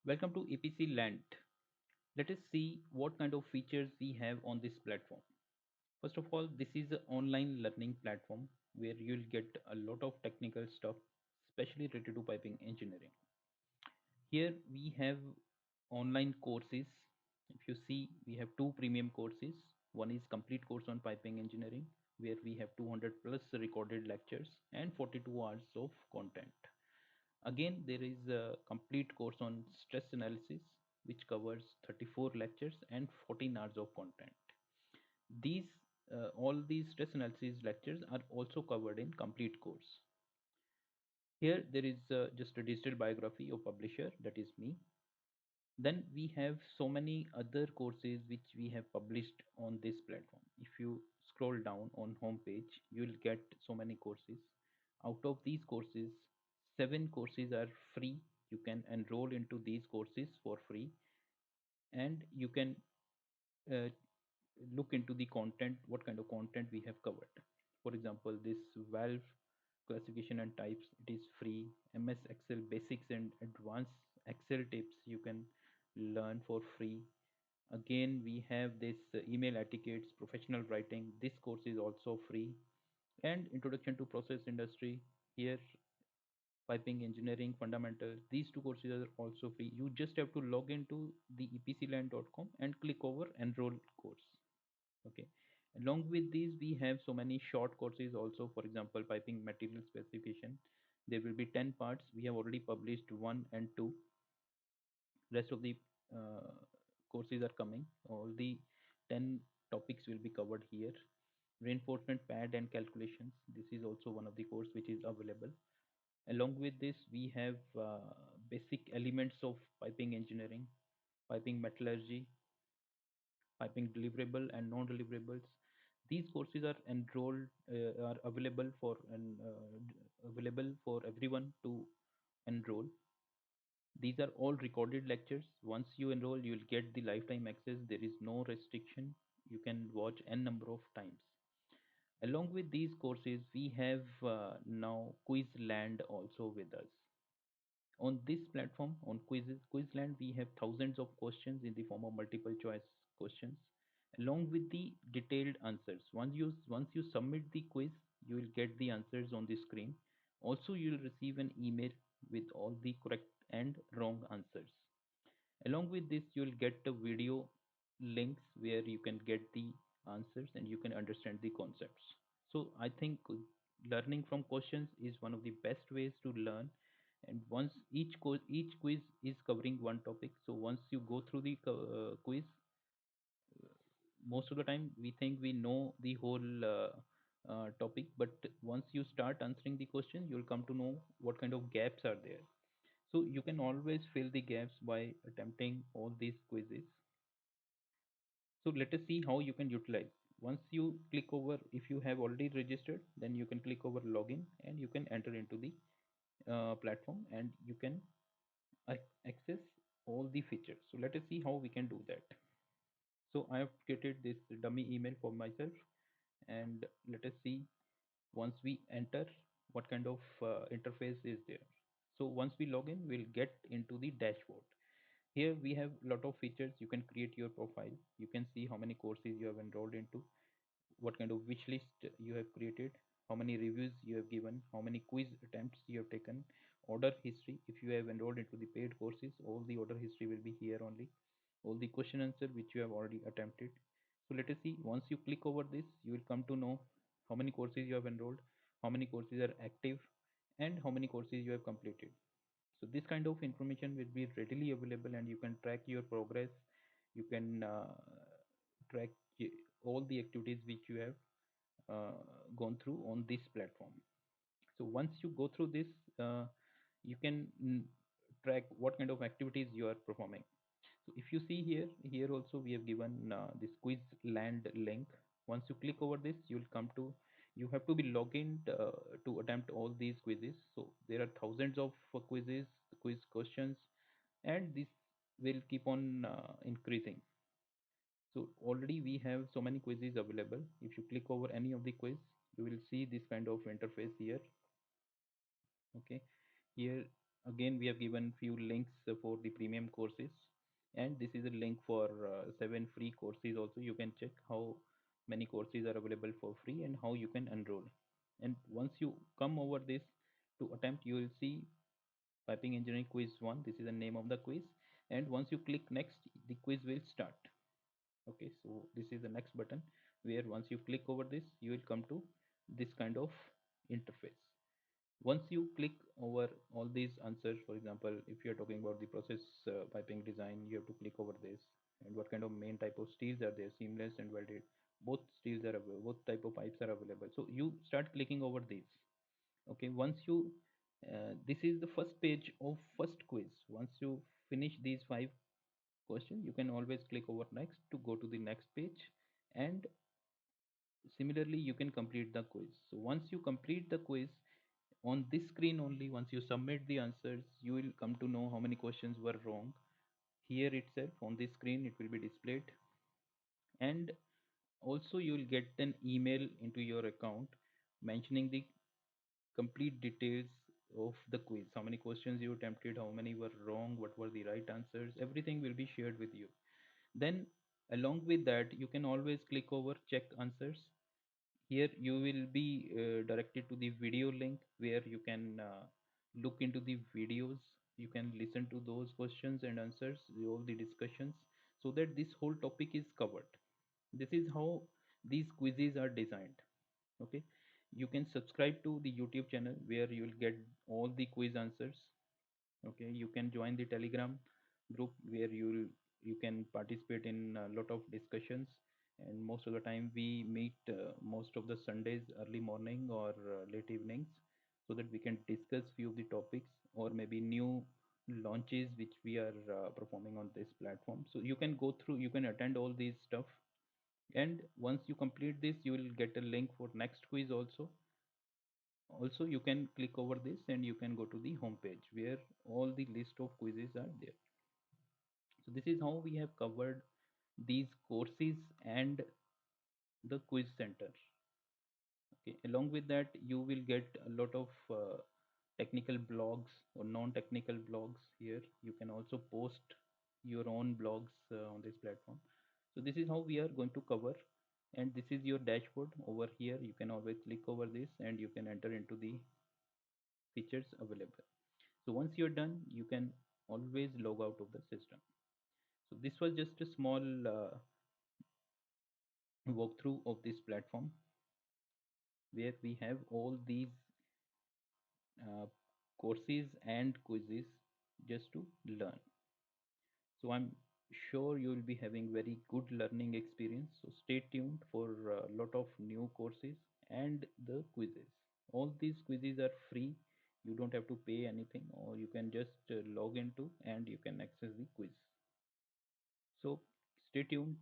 Welcome to EPCLAND. Let us see what kind of features we have on this platform. First of all, this is an online learning platform where you'll get a lot of technical stuff, especially related to piping engineering. Here we have online courses. If you see, we have two premium courses. One is complete course on piping engineering, where we have 200 plus recorded lectures and 42 hours of content. Again, there is a complete course on stress analysis, which covers 34 lectures and 14 hours of content. These all these stress analysis lectures are also covered in complete course. Here there is just a digital biography of publisher, that is me. Then we have so many other courses which we have published on this platform. If you scroll down on homepage, you will get so many courses. Out of these courses, 7 courses are free. You can enroll into these courses for free, and you can uh, look into the content, what kind of content we have covered. For example, this valve classification and types, it is free. MS Excel basics and advanced Excel tips you can learn for free. Again, we have this email etiquettes, professional writing. This course is also free. And introduction to process industry. Here, piping engineering fundamentals. These two courses are also free. You just have to log into the epcland.com and click over enroll course. Okay. Along with these, we have so many short courses also. For example, piping material specification. There will be 10 parts. We have already published one and two. Rest of the uh, courses are coming. All the 10 topics will be covered here. Reinforcement pad and calculations, this is also one of the course which is available. Along with this, we have basic elements of piping engineering, piping metallurgy, piping deliverable and non-deliverables. These courses are enrolled, are available for everyone to enroll. These are all recorded lectures. Once you enroll, you will get the lifetime access. There is no restriction. You can watch n number of times. Along with these courses, we have now Quizland also with us. On this platform, on Quizland, we have thousands of questions in the form of multiple choice questions, along with the detailed answers. Once you submit the quiz, you will get the answers on the screen. Also, you will receive an email with all the correct and wrong answers. Along with this, you will get the video links where you can get the answers and you can understand the concepts. So I think learning from questions is one of the best ways to learn. And once each quiz is covering one topic, so once you go through the quiz, most of the time we think we know the whole topic, but once you start answering the question, you'll come to know what kind of gaps are there. So you can always fill the gaps by attempting all these quizzes. So let us see how you can utilize. Once you click over, if you have already registered, then you can click over login and you can enter into the platform and you can access all the features. So let us see how we can do that. So I have created this dummy email for myself, and let us see once we enter what kind of interface is there. So once we log in, we'll get into the dashboard. Here we have a lot of features. You can create your profile. You can see how many courses you have enrolled into, what kind of wish list you have created, how many reviews you have given, how many quiz attempts you have taken, order history. If you have enrolled into the paid courses, all the order history will be here only, all the question answer which you have already attempted. So let us see, once you click over this, you will come to know how many courses you have enrolled, how many courses are active, and how many courses you have completed. So this kind of information will be readily available and you can track your progress. You can track all the activities which you have gone through on this platform. So once you go through this, you can track what kind of activities you are performing. So if you see here, here also we have given this quiz land link. Once you click over this, you'll come to, you have to be logged in to attempt all these quizzes. So there are thousands of quizzes, quiz questions, and this will keep on increasing. So already we have so many quizzes available. If you click over any of the quiz, you will see this kind of interface here. Okay, here Again, we have given few links for the premium courses, and this is a link for 7 free courses also. You can check how many courses are available for free and how you can enroll. And once you come over this to attempt, you will see piping engineering quiz 1. This is the name of the quiz, and once you click next, the quiz will start. Okay, so this is the next button, where once you click over this, you will come to this kind of interface. Once you click over all these answers, for example, if you're talking about the process piping design, you have to click over this. And what kind of main type of steels are there, seamless and welded, both steels are available, both type of pipes are available. So you start clicking over these. Okay, once you this is the first page of first quiz. Once you finish these 5 questions, you can always click over next to go to the next page. And similarly, you can complete the quiz. So once you complete the quiz, on this screen only, once you submit the answers, you will come to know how many questions were wrong. Here itself on this screen it will be displayed. And also you will get an email into your account mentioning the complete details of the quiz, how many questions you attempted, how many were wrong, what were the right answers, everything will be shared with you. Then along with that, you can always click over check answers. Here you will be directed to the video link, where you can look into the videos. You can listen to those questions and answers, all the discussions, so that this whole topic is covered. This is how these quizzes are designed. Okay, you can subscribe to the YouTube channel, where you will get all the quiz answers. Okay, you can join the Telegram group, where you can participate in a lot of discussions. And most of the time we meet most of the Sundays early morning or late evenings, so that we can discuss few of the topics, or maybe new launches which we are performing on this platform. So you can go through, you can attend all these stuff. And once you complete this, you will get a link for next quiz also. Also, you can click over this and you can go to the home page, where all the list of quizzes are there. So this is how we have covered these courses and the quiz center. Okay, along with that, you will get a lot of technical blogs or non-technical blogs here. You can also post your own blogs on this platform. So this is how we are going to cover. And this is your dashboard over here. You can always click over this and you can enter into the features available. So once you're done, you can always log out of the system. So this was just a small walkthrough of this platform, where we have all these uh, courses and quizzes just to learn. So I'm sure you will be having very good learning experience. So stay tuned for a lot of new courses and the quizzes. All these quizzes are free. You don't have to pay anything, or you can just log into and you can access the quiz. So stay tuned.